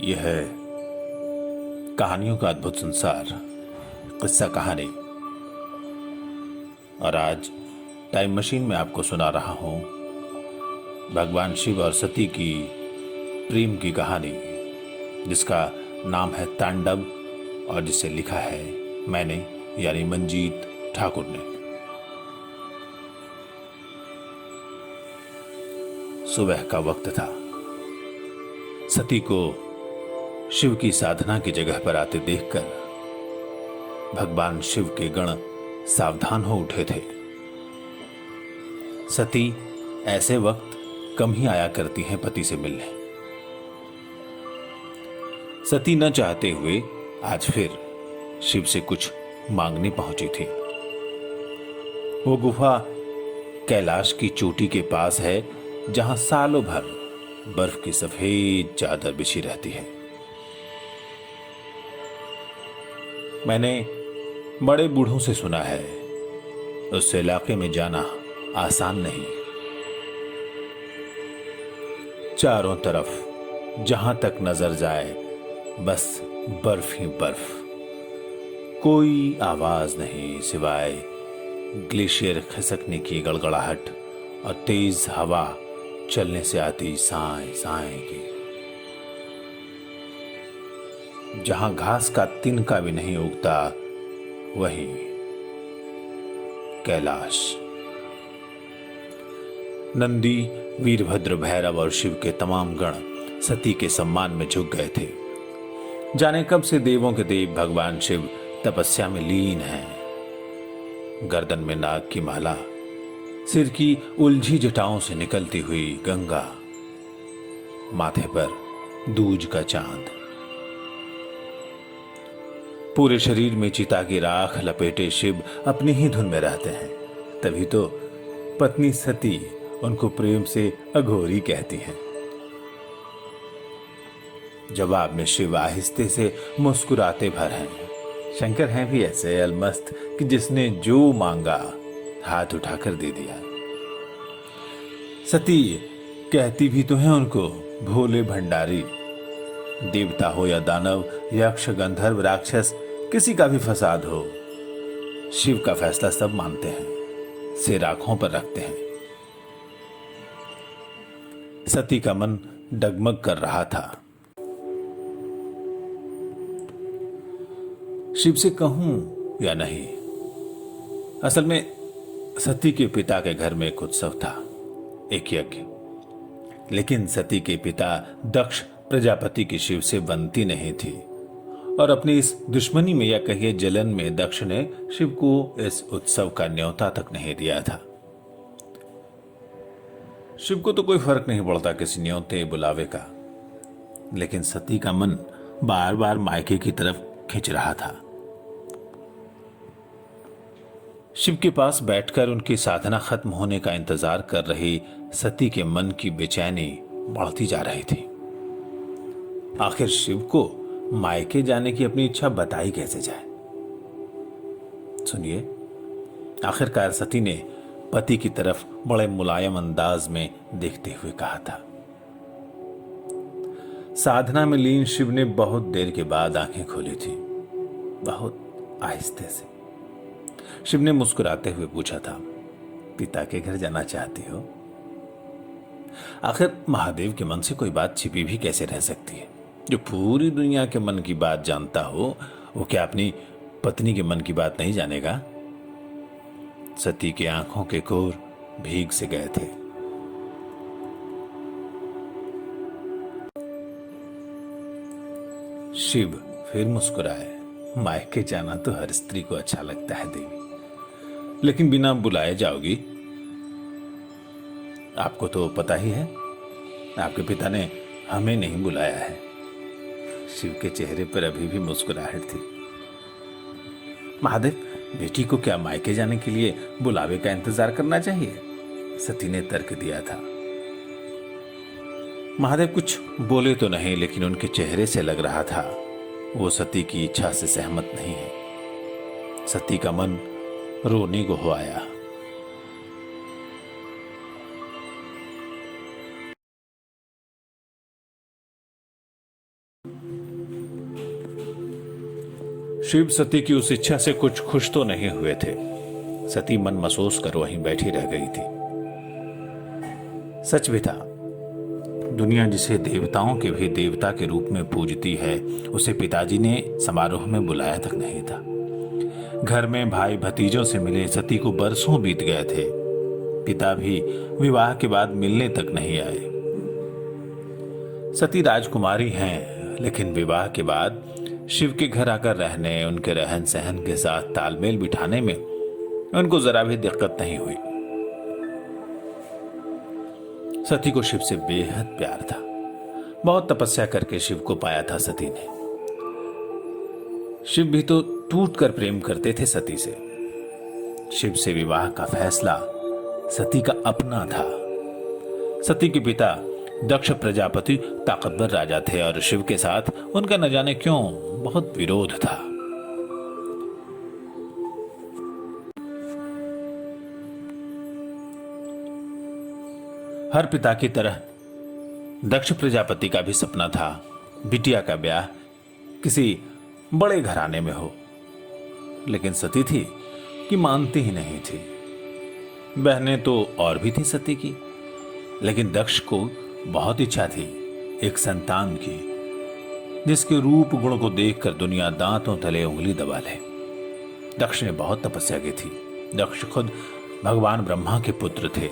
यह है कहानियों का अद्भुत संसार, किस्सा कहानी। और आज टाइम मशीन में आपको सुना रहा हूं भगवान शिव और सती की प्रेम की कहानी, जिसका नाम है तांडव और जिसे लिखा है मैंने, यानी मंजीत ठाकुर ने। सुबह का वक्त था। सती को शिव की साधना की जगह पर आते देखकर भगवान शिव के गण सावधान हो उठे थे। सती ऐसे वक्त कम ही आया करती हैं पति से मिलने। सती न चाहते हुए आज फिर शिव से कुछ मांगने पहुंची थी। वो गुफा कैलाश की चोटी के पास है, जहां सालों भर बर्फ की सफेद चादर बिछी रहती है। मैंने बड़े बूढ़ों से सुना है उस इलाके में जाना आसान नहीं। चारों तरफ जहां तक नजर जाए बस बर्फ ही बर्फ, कोई आवाज नहीं सिवाय ग्लेशियर खिसकने की गड़गड़ाहट और तेज हवा चलने से आती साए साए की। जहां घास का तिनका भी नहीं उगता, वहीं कैलाश। नंदी, वीरभद्र, भैरव और शिव के तमाम गण सती के सम्मान में झुक गए थे। जाने कब से देवों के देव भगवान शिव तपस्या में लीन हैं। गर्दन में नाग की माला, सिर की उलझी जटाओं से निकलती हुई गंगा, माथे पर दूज का चांद, पूरे शरीर में चिता की राख लपेटे शिव अपनी ही धुन में रहते हैं। तभी तो पत्नी सती उनको प्रेम से अघोरी कहती हैं। जवाब में शिव आहिस्ते से मुस्कुराते भर हैं। शंकर हैं भी ऐसे अलमस्त कि जिसने जो मांगा हाथ उठाकर दे दिया। सती कहती भी तो है उनको भोले भंडारी। देवता हो या दानव, यक्ष, गंधर्व, राक्षस, किसी का भी फसाद हो, शिव का फैसला सब मानते हैं, सिर आंखों पर रखते हैं। सती का मन डगमग कर रहा था। शिव से कहूं या नहीं? असल में सती के पिता के घर में एक उत्सव था, एक यज्ञ। लेकिन सती के पिता दक्ष प्रजापति की शिव से बनती नहीं थी, और अपनी इस दुश्मनी में या कहिए जलन में दक्ष ने शिव को इस उत्सव का न्योता तक नहीं दिया था। शिव को तो कोई फर्क नहीं पड़ता किसी न्योते बुलावे का, लेकिन सती का मन बार बार मायके की तरफ खिंच रहा था। शिव के पास बैठकर उनकी साधना खत्म होने का इंतजार कर रही सती के मन की बेचैनी बढ़ती जा रही थी। आखिर शिव को मायके जाने की अपनी इच्छा बताई कैसे जाए? सुनिए, आखिरकार सती ने पति की तरफ बड़े मुलायम अंदाज में देखते हुए कहा था। साधना में लीन शिव ने बहुत देर के बाद आंखें खोली थी, बहुत आहिस्ते से। शिव ने मुस्कुराते हुए पूछा था, पिता के घर जाना चाहती हो? आखिर महादेव के मन से कोई बात छिपी भी कैसे रह सकती है? जो पूरी दुनिया के मन की बात जानता हो, वो क्या अपनी पत्नी के मन की बात नहीं जानेगा? सती की आंखों के कोर भीग से गए थे। शिव फिर मुस्कुराए। मायके जाना तो हर स्त्री को अच्छा लगता है देवी, लेकिन बिना बुलाए जाओगी? आपको तो पता ही है, आपके पिता ने हमें नहीं बुलाया है। शिव के चेहरे पर अभी भी मुस्कुराहट थी। महादेव, बेटी को क्या मायके जाने के लिए बुलावे का इंतजार करना चाहिए? सती ने तर्क दिया था। महादेव कुछ बोले तो नहीं, लेकिन उनके चेहरे से लग रहा था वो सती की इच्छा से सहमत नहीं है। सती का मन रोने को हो आया। शिव सती की उस इच्छा से कुछ खुश तो नहीं हुए थे। सती मन महसूस कर वहीं बैठी रह गई थी। सच भी था, दुनिया जिसे देवताओं के भी देवता के रूप में पूजती है, उसे पिताजी ने समारोह में बुलाया तक नहीं था। घर में भाई भतीजों से मिले सती को बरसों बीत गए थे। पिता भी विवाह के बाद मिलने तक नहीं आए। सती राजकुमारी हैं, लेकिन विवाह के बाद शिव के घर आकर रहने, उनके रहन सहन के साथ तालमेल बिठाने में उनको जरा भी दिक्कत नहीं हुई। सती को शिव से बेहद प्यार था। बहुत तपस्या करके शिव को पाया था सती ने। शिव भी तो टूट कर प्रेम करते थे सती से। शिव से विवाह का फैसला सती का अपना था। सती के पिता दक्ष प्रजापति ताकतवर राजा थे और शिव के साथ उनका न जाने क्यों बहुत विरोध था। हर पिता की तरह दक्ष प्रजापति का भी सपना था बिटिया का ब्याह किसी बड़े घराने में हो, लेकिन सती थी कि मानती ही नहीं थी। बहनें तो और भी थी सती की, लेकिन दक्ष को बहुत इच्छा थी एक संतान की, जिसके रूप गुण को देखकर दुनिया दांतों तले उंगली दबा ले। दक्ष ने बहुत तपस्या की थी। दक्ष खुद भगवान ब्रह्मा के पुत्र थे।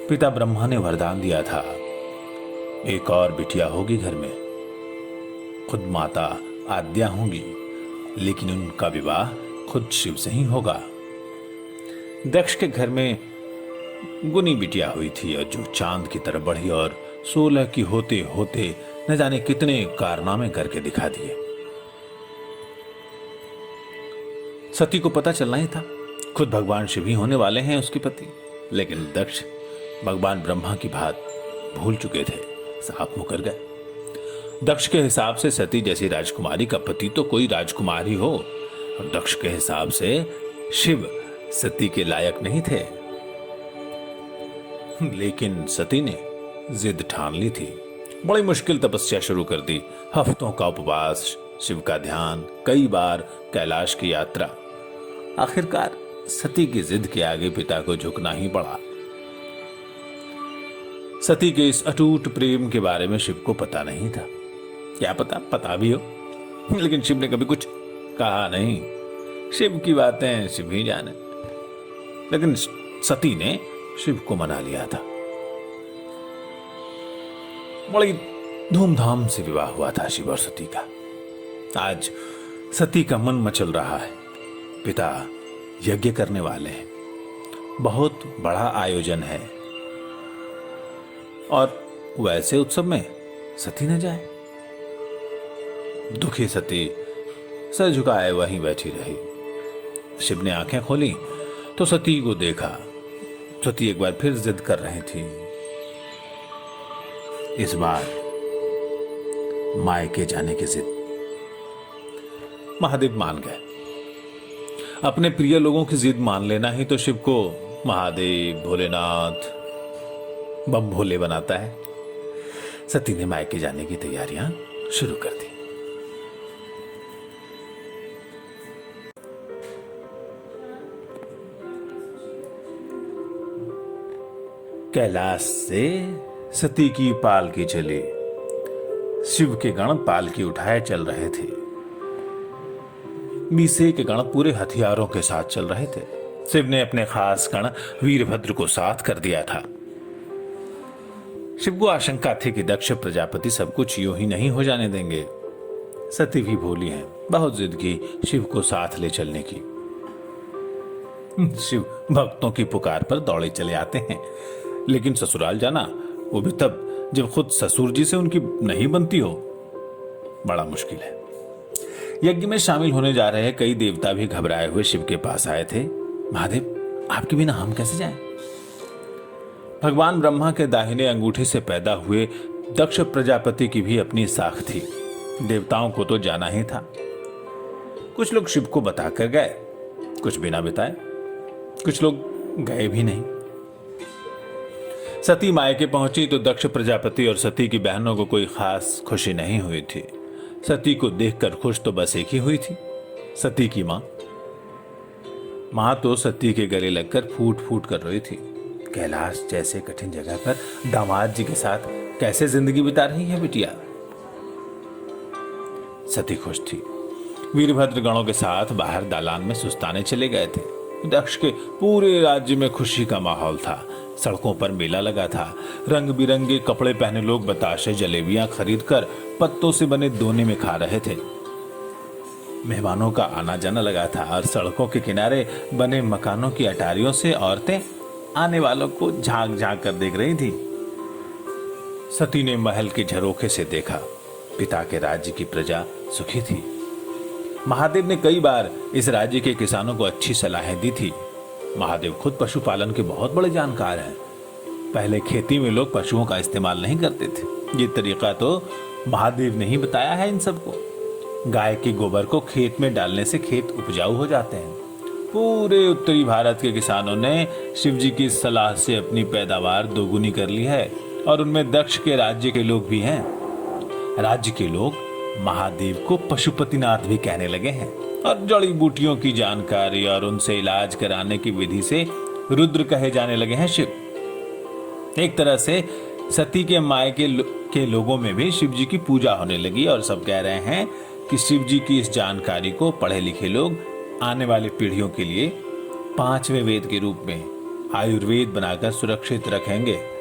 पिता ब्रह्मा ने वरदान दिया था, एक और बिटिया होगी घर में। खुद माता आद्या होंगी, लेकिन उनका विवाह खुद शिव से ही होगा। दक्ष के घर में गुनी बिटिया हुई थी, और जो चांद की तरफ बढ़ी और 16 की होते होते न जाने कितने कारनामे करके दिखा दिए। सती को पता चलना ही था, खुद भगवान शिव ही होने वाले हैं उसके पति। लेकिन दक्ष भगवान ब्रह्मा की बात भूल चुके थे, साफ मुकर गए। दक्ष के हिसाब से सती जैसी राजकुमारी का पति तो कोई राजकुमार ही हो, और दक्ष के हिसाब से शिव सती के लायक नहीं थे। लेकिन सती ने जिद ठान ली थी। बड़ी मुश्किल तपस्या शुरू कर दी। हफ्तों का उपवास, शिव का ध्यान, कई बार कैलाश की यात्रा। आखिरकार सती की जिद के आगे पिता को झुकना ही पड़ा। सती के इस अटूट प्रेम के बारे में शिव को पता नहीं था। क्या पता भी हो, लेकिन शिव ने कभी कुछ कहा नहीं। शिव की बातें शिव ही जाने। लेकिन सती ने शिव को मना लिया था। बड़ी धूमधाम से विवाह हुआ था शिव और सती का। आज सती का मन मचल रहा है। पिता यज्ञ करने वाले हैं, बहुत बड़ा आयोजन है, और वैसे उत्सव में सती न जाए। दुखी सती सर झुकाए वहीं बैठी रही। शिव ने आंखें खोली तो सती को देखा। सती एक बार फिर जिद कर रही थी। इस बार मायके जाने की जिद। महादेव मान गए। अपने प्रिय लोगों की जिद मान लेना ही तो शिव को महादेव, भोलेनाथ, बम भोले बनाता है। सती ने मायके जाने की तैयारियां शुरू कर दी। कैलाश से सती की पालकी चली। शिव के गण पालकी उठाए चल रहे थे। बीसे के गण पूरे हथियारों के साथ चल रहे थे। शिव ने अपने खास गण वीरभद्र को साथ कर दिया था। शिव को आशंका थी कि दक्ष प्रजापति सब कुछ यूं ही नहीं हो जाने देंगे। सती भी भोली हैं, बहुत जिद की शिव को साथ ले चलने की। शिव भक्तों की पुकार पर दौड़े चले आते हैं, लेकिन ससुराल जाना, वो भी तब जब खुद ससुर जी से उनकी नहीं बनती हो, बड़ा मुश्किल है। यज्ञ में शामिल होने जा रहे कई देवता भी घबराए हुए शिव के पास आए थे। महादेव, आपके बिना हम कैसे जाएं? भगवान ब्रह्मा के दाहिने अंगूठे से पैदा हुए दक्ष प्रजापति की भी अपनी साख थी। देवताओं को तो जाना ही था। कुछ लोग शिव को बताकर गए, कुछ बिना बताए, कुछ लोग गए भी नहीं। सती मायके पहुंची तो दक्ष प्रजापति और सती की बहनों को कोई खास खुशी नहीं हुई थी। सती को देखकर खुश तो बस एक ही हुई थी, सती की मां तो सती के गले लगकर फूट फूट कर रोई थी। कैलाश जैसे कठिन जगह पर दामाद जी के साथ कैसे जिंदगी बिता रही है बिटिया। सती खुश थी। वीरभद्र गणों के साथ बाहर दालान में सुस्ताने चले गए थे। दक्ष के पूरे राज्य में खुशी का माहौल था। सड़कों पर मेला लगा था। रंग बिरंगे कपड़े पहने लोग बताशे जलेबियां खरीदकर पत्तों से बने दोने में खा रहे थे। मेहमानों का आना जाना लगा था और सड़कों के किनारे बने मकानों की अटारियों से औरतें आने वालों को झांक झांक कर देख रही थी। सती ने महल के झरोखे से देखा। पिता के राज्य की प्रजा सुखी थी। महादेव ने कई बार इस राज्य के किसानों को अच्छी सलाहें दी थी। महादेव खुद पशुपालन के बहुत बड़े जानकार हैं। पहले खेती में लोग पशुओं का इस्तेमाल नहीं करते थे। ये तरीका तो महादेव ने ही बताया है इन सबको। गाय के गोबर को खेत में डालने से खेत उपजाऊ हो जाते हैं। पूरे उत्तरी भारत के किसानों ने शिव जी की सलाह से अपनी पैदावार दोगुनी कर ली है और उनमें दक्ष के राज्य के लोग भी हैं। राज्य के लोग महादेव को पशुपतिनाथ भी कहने लगे हैं और जड़ी बूटियों की जानकारी और उनसे इलाज कराने की विधि से रुद्र कहे जाने लगे हैं शिव। एक तरह से सती के मायके के लोगों में भी शिव जी की पूजा होने लगी और सब कह रहे हैं कि शिव जी की इस जानकारी को पढ़े लिखे लोग आने वाली पीढ़ियों के लिए 5वें वेद के रूप में आयुर्वेद बनाकर सुरक्षित रखेंगे।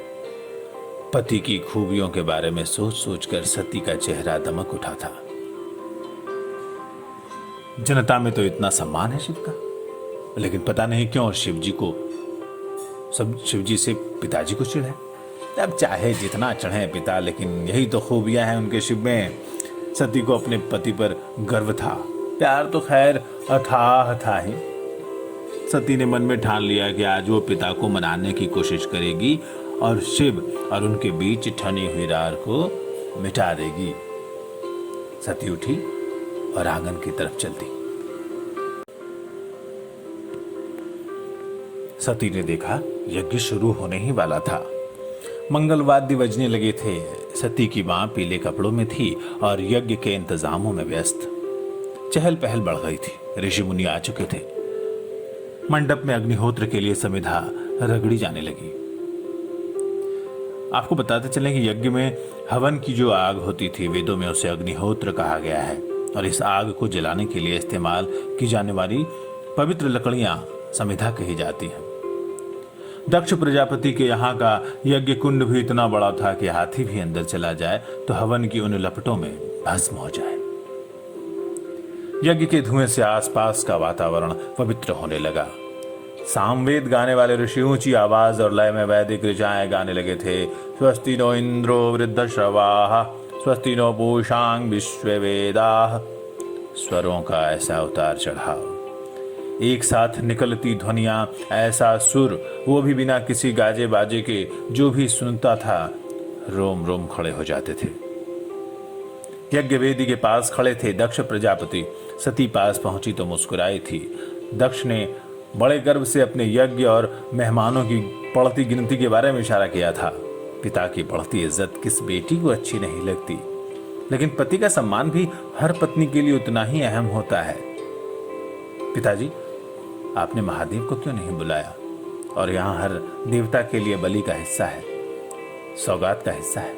पति की खूबियों के बारे में सोच सोचकर सती का चेहरा दमक उठा था। जनता में तो इतना सम्मान है शिव का, लेकिन पता नहीं क्यों शिव जी से पिताजी को चिढ़ है। अब चाहे जितना चढ़े पिता, लेकिन यही तो खूबियां हैं उनके शिव में। सती को अपने पति पर गर्व था। प्यार तो खैर अथाह था ही। सती ने मन में ठान लिया कि आज वो पिता को मनाने की कोशिश करेगी और शिव और उनके बीच ठनी हुई रार को मिटा देगी। सती उठी और आंगन की तरफ चल दी। सती ने देखा यज्ञ शुरू होने ही वाला था। मंगलवाद्य बजने लगे थे। सती की मां पीले कपड़ों में थी और यज्ञ के इंतजामों में व्यस्त। चहल पहल बढ़ गई थी। ऋषि मुनि आ चुके थे। मंडप में अग्निहोत्र के लिए समिधा रगड़ी जाने लगी। आपको बताते चलें कि यज्ञ में हवन की जो आग होती थी, वेदों में उसे अग्निहोत्र कहा गया है और इस आग को जलाने के लिए इस्तेमाल की जाने वाली पवित्र लकड़ियां समिधा कही जाती हैं। दक्ष प्रजापति के यहाँ का यज्ञ कुंड भी इतना बड़ा था कि हाथी भी अंदर चला जाए तो हवन की उन लपटों में भस्म हो जाए। यज्ञ के धुएं से आसपास का वातावरण पवित्र होने लगा। सामवेद गाने वाले ऋषि ऊंची आवाज और लय में वैदिक ऋचाएं गाने लगे थे। स्वस्ति नो इंद्रो वृद्धश्रवाः स्वस्ति नो पूषां विश्ववेदाः। स्वरों का ऐसा उतार चढ़ाव, एक साथ निकलती ध्वनियां, ऐसा सुर, वो भी बिना किसी गाजे बाजे के। जो भी सुनता था रोम रोम खड़े हो जाते थे। यज्ञ वेदी के पास खड़े थे दक्ष प्रजापति। सती पास पहुंची तो मुस्कुराई थी। दक्ष ने बड़े गर्व से अपने यज्ञ और मेहमानों की बढ़ती गिनती के बारे में इशारा किया था। पिता की बढ़ती इज्जत किस बेटी को अच्छी नहीं लगती, लेकिन पति का सम्मान भी हर पत्नी के लिए उतना ही अहम होता है। पिताजी, आपने महादेव को क्यों नहीं बुलाया? और यहाँ हर देवता के लिए बलि का हिस्सा है, सौगात का हिस्सा है,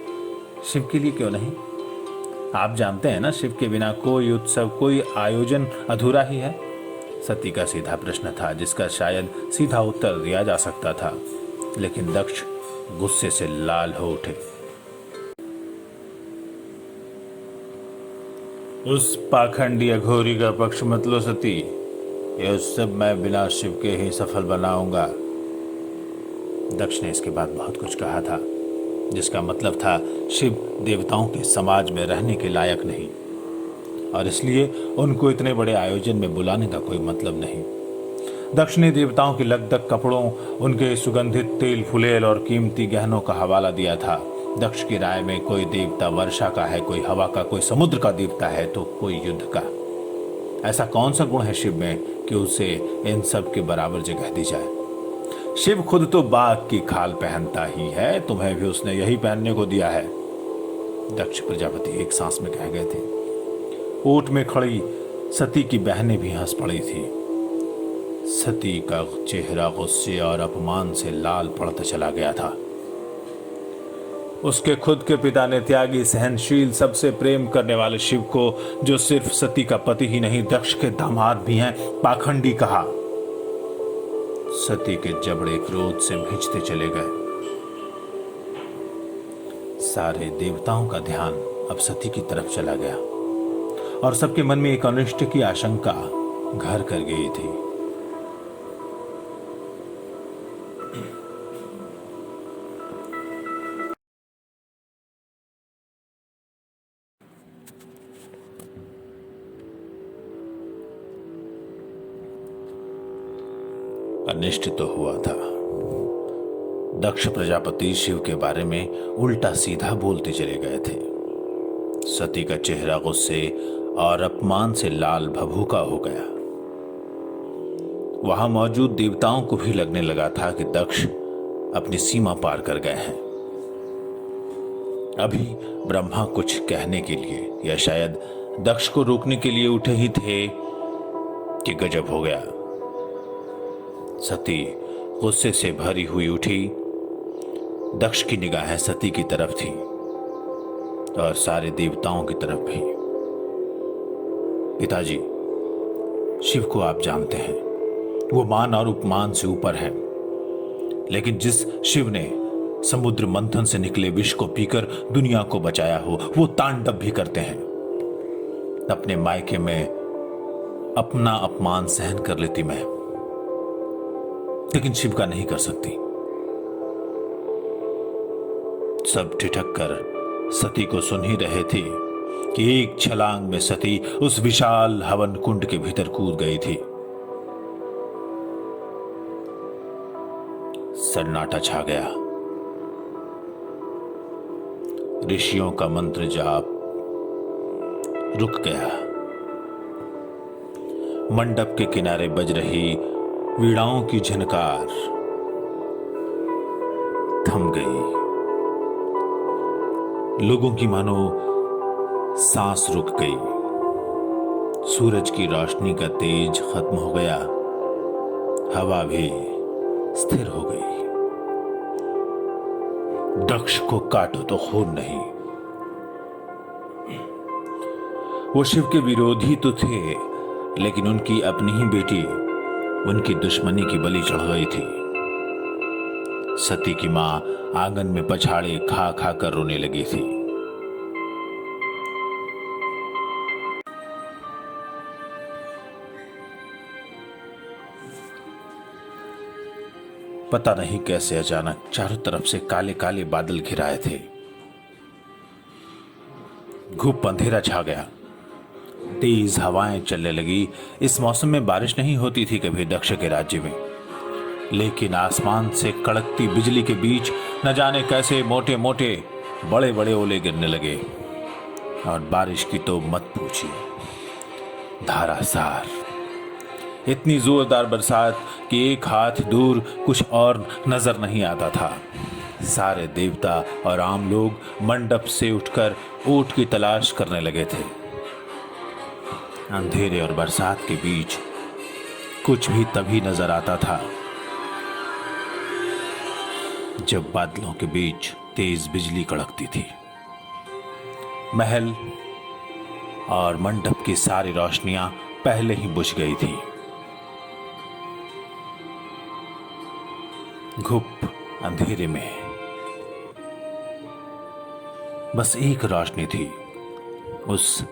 शिव के लिए क्यों नहीं? आप जानते हैं ना, शिव के बिना कोई उत्सव, कोई आयोजन अधूरा ही है। सती का सीधा प्रश्न था जिसका शायद सीधा उत्तर दिया जा सकता था, लेकिन दक्ष गुस्से से लाल हो उठे। उस पाखंडी अघोरी का पक्ष मत लो सती। यह उत्सव मैं बिना शिव के ही सफल बनाऊंगा। दक्ष ने इसके बाद बहुत कुछ कहा था, जिसका मतलब था शिव देवताओं के समाज में रहने के लायक नहीं और इसलिए उनको इतने बड़े आयोजन में बुलाने का कोई मतलब नहीं। दक्ष ने देवताओं के लगदग कपड़ों, उनके सुगंधित तेल फुलेल और कीमती गहनों का हवाला दिया था। दक्ष की राय में कोई देवता वर्षा का है, कोई हवा का, कोई समुद्र का देवता है तो कोई युद्ध का। ऐसा कौन सा गुण है शिव में कि उसे इन सब के बराबर जगह दी जाए? शिव खुद तो बाघ की खाल पहनता ही है, तुम्हें भी उसने यही पहनने को दिया है। दक्ष प्रजापति एक सांस में कह गए थे। ऊंट में खड़ी सती की बहनें भी हंस पड़ी थी। सती का चेहरा गुस्से और अपमान से लाल पड़ता चला गया था। उसके खुद के पिता ने त्यागी, सहनशील, सबसे प्रेम करने वाले शिव को, जो सिर्फ सती का पति ही नहीं दक्ष के दामाद भी हैं, पाखंडी कहा। सती के जबड़े क्रोध से भिजते चले गए। सारे देवताओं का ध्यान अब सती की तरफ चला गया और सबके मन में एक अनिष्ट की आशंका घर कर गई थी। अनिष्ट तो हुआ था। दक्ष प्रजापति शिव के बारे में उल्टा सीधा बोलते चले गए थे। सती का चेहरा गुस्से और अपमान से लाल भभूका हो गया। वहां मौजूद देवताओं को भी लगने लगा था कि दक्ष अपनी सीमा पार कर गए हैं। अभी ब्रह्मा कुछ कहने के लिए या शायद दक्ष को रोकने के लिए उठे ही थे कि गजब हो गया। सती गुस्से से भरी हुई उठी। दक्ष की निगाहें सती की तरफ थी और सारे देवताओं की तरफ भी। पिताजी, शिव को आप जानते हैं, वो मान और उपमान से ऊपर है। लेकिन जिस शिव ने समुद्र मंथन से निकले विष को पीकर दुनिया को बचाया हो, वो तांडव भी करते हैं। अपने मायके में अपना अपमान सहन कर लेती मैं, लेकिन शिव का नहीं कर सकती। सब ठिठक कर सती को सुन ही रहे थे कि एक छलांग में सती उस विशाल हवन कुंड के भीतर कूद गई थी। सन्नाटा छा गया। ऋषियों का मंत्र जाप रुक गया। मंडप के किनारे बज रही वीणाओं की झनकार थम गई। लोगों की मानो सांस रुक गई। सूरज की रोशनी का तेज खत्म हो गया। हवा भी स्थिर हो गई। दक्ष को काटो तो खून नहीं। वो शिव के विरोधी तो थे, लेकिन उनकी अपनी ही बेटी उनकी दुश्मनी की बलि चढ़ गई थी। सती की मां आंगन में पछाड़े खा खा कर रोने लगी थी। पता नहीं कैसे अचानक चारों तरफ से काले काले बादल घिराए थे। घुप अंधेरा छा गया। तेज हवाएं चलने लगी। इस मौसम में बारिश नहीं होती थी कभी दक्ष के राज्य में, लेकिन आसमान से कड़कती बिजली के बीच न जाने कैसे मोटे मोटे बड़े बड़े ओले गिरने लगे। और बारिश की तो मत पूछिए, धारासार, इतनी जोरदार बरसात कि एक हाथ दूर कुछ और नजर नहीं आता था। सारे देवता और आम लोग मंडप से उठकर ऊंट की तलाश करने लगे थे। अंधेरे और बरसात के बीच कुछ भी तभी नजर आता था जब बादलों के बीच तेज बिजली कड़कती थी। महल और मंडप की सारी रोशनियां पहले ही बुझ गई थी। घुप अंधेरे में बस एक रोशनी थी, उस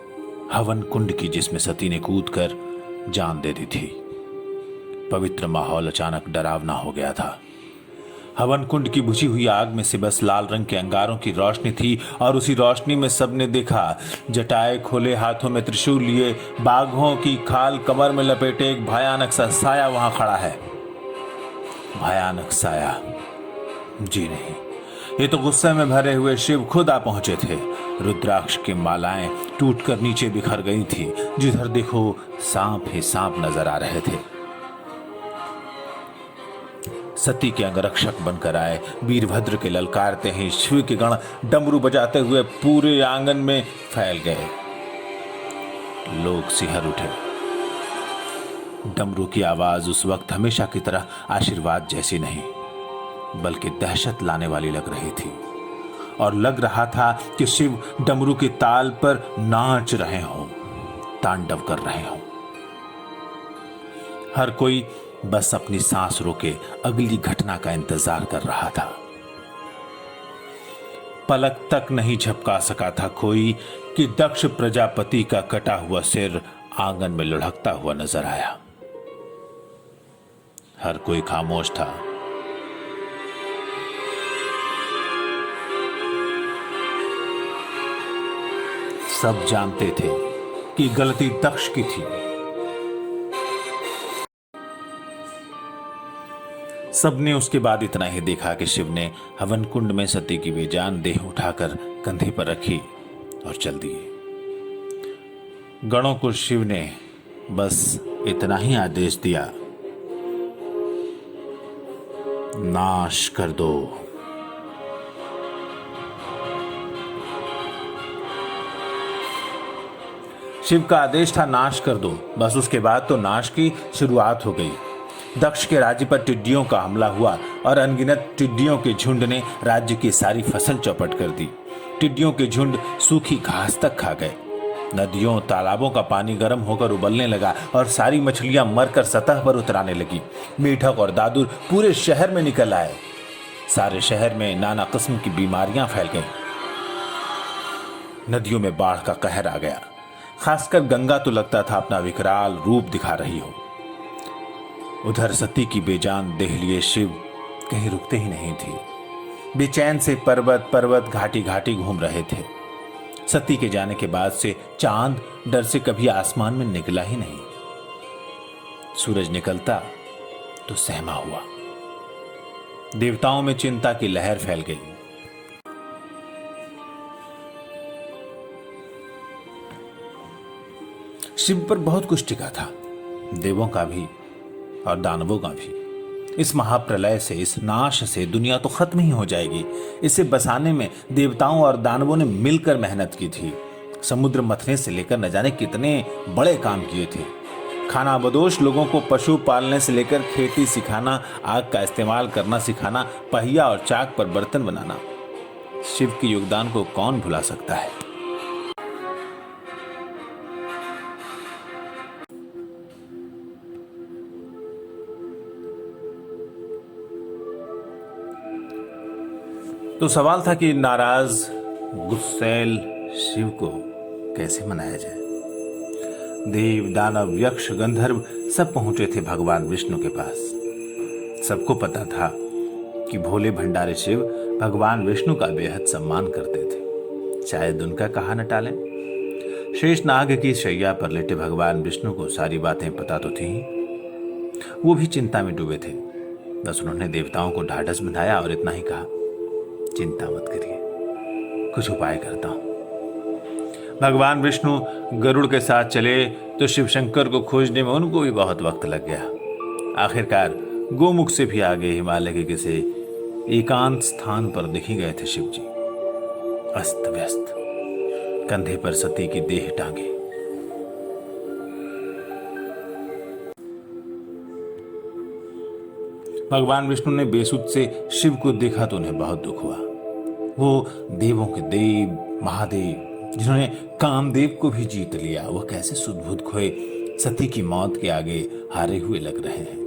हवन कुंड की जिसमें सती ने कूदकर जान दे दी थी। पवित्र माहौल अचानक डरावना हो गया था। हवन कुंड की बुझी हुई आग में से बस लाल रंग के अंगारों की रोशनी थी और उसी रोशनी में सबने देखा जटाएं खोले, हाथों में त्रिशूल लिए, बाघों की खाल कमर में लपेटे एक भयानक सा साया वहां खड़ा है। भयानक साया? जी नहीं, ये तो गुस्से में भरे हुए शिव खुद आ पहुंचे थे। रुद्राक्ष की मालाएं टूटकर नीचे बिखर गई थी। जिधर देखो सांप ही सांप नजर आ रहे थे। सती के अंगरक्षक बनकर आए वीरभद्र के ललकारते ही शिव के गण डमरू बजाते हुए पूरे आंगन में फैल गए। लोग सिहर उठे। डमरू की आवाज उस वक्त हमेशा की तरह आशीर्वाद जैसी नहीं, बल्कि दहशत लाने वाली लग रही थी। और लग रहा था कि शिव डमरू की ताल पर नाच रहे हों, तांडव कर रहे हों। हर कोई बस अपनी सांस रोके अगली घटना का इंतजार कर रहा था। पलक तक नहीं झपका सका था कोई कि दक्ष प्रजापति का कटा हुआ सिर आंगन में लुढ़कता हुआ नजर आया। हर कोई खामोश था। सब जानते थे कि गलती दक्ष की थी। सबने उसके बाद इतना ही देखा कि शिव ने हवन कुंड में सती की बेजान देह उठाकर कंधे पर रखी और चल दिए। गणों को शिव ने बस इतना ही आदेश दिया, नाश कर दो। शिव का आदेश था नाश कर दो। बस उसके बाद तो नाश की शुरुआत हो गई। दक्ष के राज्य पर टिड्डियों का हमला हुआ और अनगिनत टिड्डियों के झुंड ने राज्य की सारी फसल चौपट कर दी। टिड्डियों के झुंड सूखी घास तक खा गए। नदियों तालाबों का पानी गर्म होकर उबलने लगा और सारी मछलियां मरकर सतह पर उतराने लगी। मेढक और दादुर पूरे शहर में निकल आए। सारे शहर में नाना किस्म की बीमारियां फैल गईं। नदियों में बाढ़ का कहर आ गया। खासकर गंगा तो लगता था अपना विकराल रूप दिखा रही हो। उधर सती की बेजान देह लिए शिव कहीं रुकते ही नहीं थे। बेचैन से पर्वत पर्वत घाटी घाटी घूम रहे थे। सती के जाने के बाद से चांद डर से कभी आसमान में निकला ही नहीं। सूरज निकलता तो सहमा हुआ। देवताओं में चिंता की लहर फैल गई। शिव पर बहुत कुछ टिका था, देवों का भी और दानवों का भी। इस महाप्रलय से, इस नाश से दुनिया तो खत्म ही हो जाएगी। इसे बसाने में देवताओं और दानवों ने मिलकर मेहनत की थी। समुद्र मथने से लेकर न जाने कितने बड़े काम किए थे। खाना बदोश लोगों को पशु पालने से लेकर खेती सिखाना, आग का इस्तेमाल करना सिखाना, पहिया और चाक पर बर्तन बनाना। शिव के योगदान को कौन भुला सकता है। तो सवाल था कि नाराज गुस्सैल शिव को कैसे मनाया जाए। देव दानव यक्ष गंधर्व सब पहुंचे थे भगवान विष्णु के पास। सबको पता था कि भोले भंडारे शिव भगवान विष्णु का बेहद सम्मान करते थे। शायद उनका कहा न टालें। शेषनाग की शैया पर लेटे भगवान विष्णु को सारी बातें पता तो थी। वो भी चिंता में डूबे थे। बस उन्होंने देवताओं को ढाढ़स बंधाया और इतना ही कहा, चिंता मत करिए, कुछ उपाय करता हूं। भगवान विष्णु गरुड़ के साथ चले तो शिव शंकर को खोजने में उनको भी बहुत वक्त लग गया। आखिरकार गोमुख से भी आगे हिमालय के किसी एकांत स्थान पर दिख गए थे शिव जी, अस्त व्यस्त, कंधे पर सती की देह टांगे। भगवान विष्णु ने बेसुध से शिव को देखा तो उन्हें बहुत दुख हुआ। वो देवों के देव महादेव जिन्होंने कामदेव को भी जीत लिया, वह कैसे सुध-बुध खोए सती की मौत के आगे हारे हुए लग रहे हैं।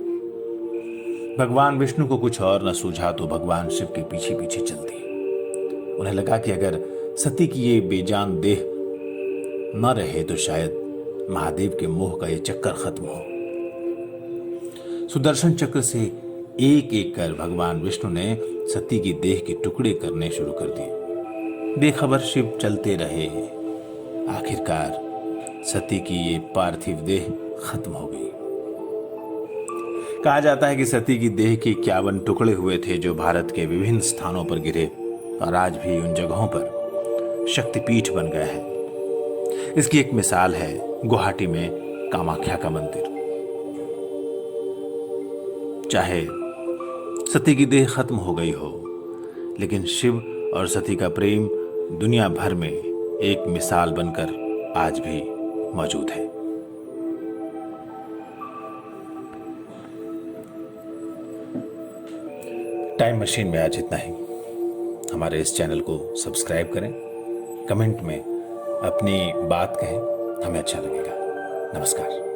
भगवान विष्णु को कुछ और न सूझा तो भगवान शिव के पीछे पीछे चल दिए। उन्हें लगा कि अगर सती की ये बेजान देह न रहे तो शायद महादेव के मोह का ये चक्कर खत्म हो। सुदर्शन चक्र से एक एक कर भगवान विष्णु ने सती की देह के टुकड़े करने शुरू कर दिए। बेखबर शिव चलते रहे। आखिरकार सती की ये पार्थिव देह खत्म हो गई। कहा जाता है कि सती की देह के 51 टुकड़े हुए थे जो भारत के विभिन्न स्थानों पर गिरे और आज भी उन जगहों पर शक्तिपीठ बन गया है। इसकी एक मिसाल है गुवाहाटी में कामाख्या का मंदिर। चाहे सती की देह खत्म हो गई हो, लेकिन शिव और सती का प्रेम दुनिया भर में एक मिसाल बनकर आज भी मौजूद है। टाइम मशीन में आज इतना ही। हमारे इस चैनल को सब्सक्राइब करें, कमेंट में अपनी बात कहें, हमें अच्छा लगेगा। नमस्कार।